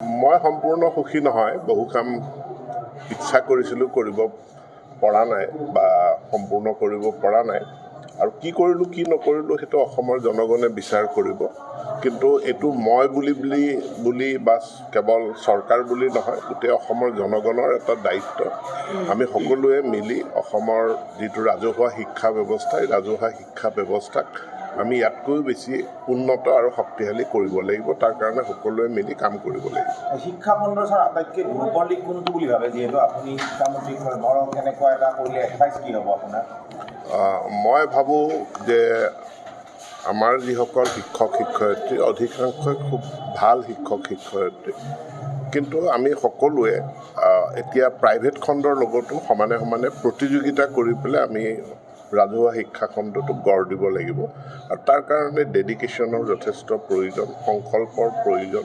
মই সম্পূৰ্ণ সুখী নহয়। বহু কাম ইচ্ছা কৰিছিলোঁ, কৰিব পৰা নাই বা সম্পূৰ্ণ কৰিব পৰা নাই। আৰু কি কৰিলোঁ কি নকৰিলোঁ সেইটো অসমৰ জনগণে বিচাৰ কৰিব। কিন্তু এইটো মই বুলি বা কেৱল চৰকাৰ বুলি নহয়, গোটেই অসমৰ জনগণৰ এটা দায়িত্ব। আমি সকলোৱে মিলি অসমৰ যিটো ৰাজহুৱা শিক্ষা ব্যৱস্থা, এই ৰাজহুৱা শিক্ষা ব্যৱস্থাক আমি ইয়াতকৈও বেছি উন্নত আৰু শক্তিশালী কৰিব লাগিব। তাৰ কাৰণে সকলোৱে মিলি কাম কৰিব লাগিব। শিক্ষা খণ্ডৰ ছাৰ আটাইতকৈ দুৰ্বল দিশ কোনটো বুলি ভাবে? যিহেতু আপুনি শিক্ষামন্ত্ৰী, ধৰক এনেকুৱা এটা কৰিলে এডভাইচ কি হ'ব আপোনাৰ? মই ভাবোঁ যে আমাৰ যিসকল শিক্ষক শিক্ষয়িত্ৰী অধিকাংশই খুব ভাল শিক্ষক শিক্ষয়িত্ৰী, কিন্তু আমি সকলোৱে এতিয়া প্ৰাইভেট খণ্ডৰ লগতো সমানে সমানে প্ৰতিযোগিতা কৰি পেলাই আমি ৰাজহুৱা শিক্ষা খণ্ডটোক গঢ় দিব লাগিব। আৰু তাৰ কাৰণে ডেডিকেশ্যনৰ যথেষ্ট প্ৰয়োজন, সংকল্পৰ প্ৰয়োজন।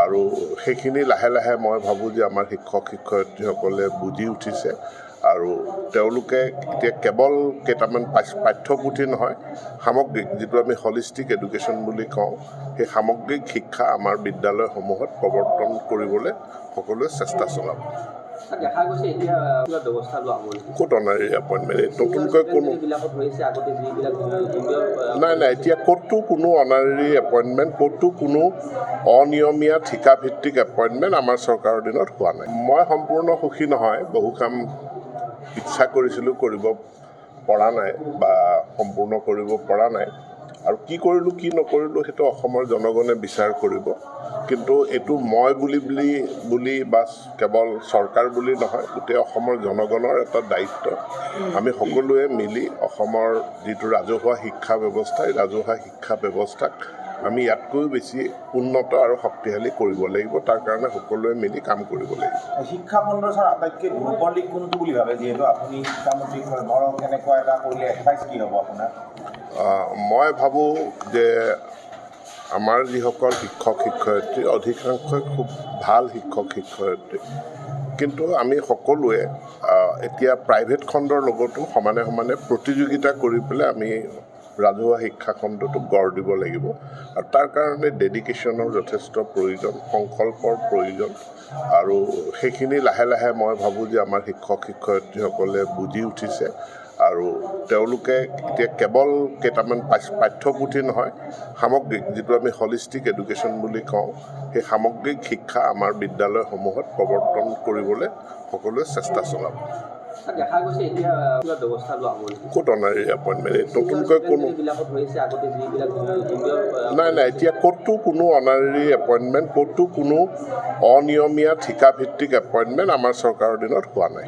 আৰু সেইখিনি লাহে লাহে মই ভাবোঁ যে আমাৰ শিক্ষক শিক্ষয়িত্ৰীসকলে বুজি উঠিছে। আৰু তেওঁলোকে এতিয়া কেৱল কেইটামান পাঠ্যপুথি নহয়, সামগ্ৰিক যিটো আমি হলিষ্টিক এডুকেশ্যন বুলি কওঁ, সেই সামগ্ৰিক শিক্ষা আমাৰ বিদ্যালয়সমূহত প্ৰৱৰ্তন কৰিবলৈ সকলোৱে চেষ্টা চলাব। দেখা গৈছে এতিয়া কিবা ব্যৱস্থা লোৱা হ'ল। ক'ত অনাৰী এপইণ্টমেণ্ট? নতুনকৈ কোনো নাই, এতিয়া ক'তো কোনো অনাৰী এপইণ্টমেণ্ট, ক'তো কোনো অনিয়মীয়া ঠিকাভিত্তিক এপইণ্টমেণ্ট আমাৰ চৰকাৰৰ দিনত হোৱা নাই। মই সম্পূৰ্ণ সুখী নহয়। বহু কাম ইচ্ছা কৰিছিলোঁ, কৰিব পৰা নাই বা সম্পূৰ্ণ কৰিব পৰা নাই। আৰু কি কৰিলোঁ কি নকৰিলোঁ সেইটো অসমৰ জনগণে বিচাৰ কৰিব। কিন্তু এইটো মই বুলি বা কেৱল চৰকাৰ বুলি নহয়, গোটেই অসমৰ জনগণৰ এটা দায়িত্ব। আমি সকলোৱে মিলি অসমৰ যিটো ৰাজহুৱা শিক্ষা ব্যৱস্থা, এই ৰাজহুৱা শিক্ষা ব্যৱস্থাক আমি ইয়াতকৈও বেছি উন্নত আৰু শক্তিশালী কৰিব লাগিব। তাৰ কাৰণে সকলোৱে মিলি কাম কৰিব লাগিব। শিক্ষা খণ্ডৰ ছাৰ আটাইতকৈ দুৰ্বল দিশ কোনটো বুলি ভাবে? যিহেতু আপুনি শিক্ষামন্ত্ৰী, ধৰক এনেকুৱা এটা কৰিলে এডভাইচ কি হ'ব আপোনাৰ? মই ভাবোঁ যে আমাৰ যিসকল শিক্ষক শিক্ষয়িত্ৰী অধিকাংশই খুব ভাল শিক্ষক শিক্ষয়িত্ৰী, কিন্তু আমি সকলোৱে এতিয়া প্ৰাইভেট খণ্ডৰ লগতো সমানে সমানে প্ৰতিযোগিতা কৰি পেলাই আমি ৰাজহুৱা শিক্ষা খণ্ডটোক গঢ় দিব লাগিব। আৰু তাৰ কাৰণে ডেডিকেশ্যনৰ যথেষ্ট প্ৰয়োজন, সংকল্পৰ প্ৰয়োজন। আৰু সেইখিনি লাহে লাহে মই ভাবোঁ যে আমাৰ শিক্ষক শিক্ষয়িত্ৰীসকলে বুজি উঠিছে। আৰু তেওঁলোকে এতিয়া কেৱল কেইটামান পাঠ্যপুথি নহয়, সামগ্ৰিক যিটো আমি হলিষ্টিক এডুকেশ্যন বুলি কওঁ, সেই সামগ্ৰিক শিক্ষা আমাৰ বিদ্যালয়সমূহত প্ৰৱৰ্তন কৰিবলৈ সকলোৱে চেষ্টা চলাব। দেখা গৈছে এতিয়া কিবা ব্যৱস্থা লোৱা হ'ল। ক'ত অনাৰী এপইণ্টমেণ্ট? নতুনকৈ কোনো নাই, এতিয়া ক'তো কোনো অনাৰী এপইণ্টমেণ্ট, ক'তো কোনো অনিয়মীয়া ঠিকাভিত্তিক এপইণ্টমেণ্ট আমাৰ চৰকাৰৰ দিনত হোৱা নাই।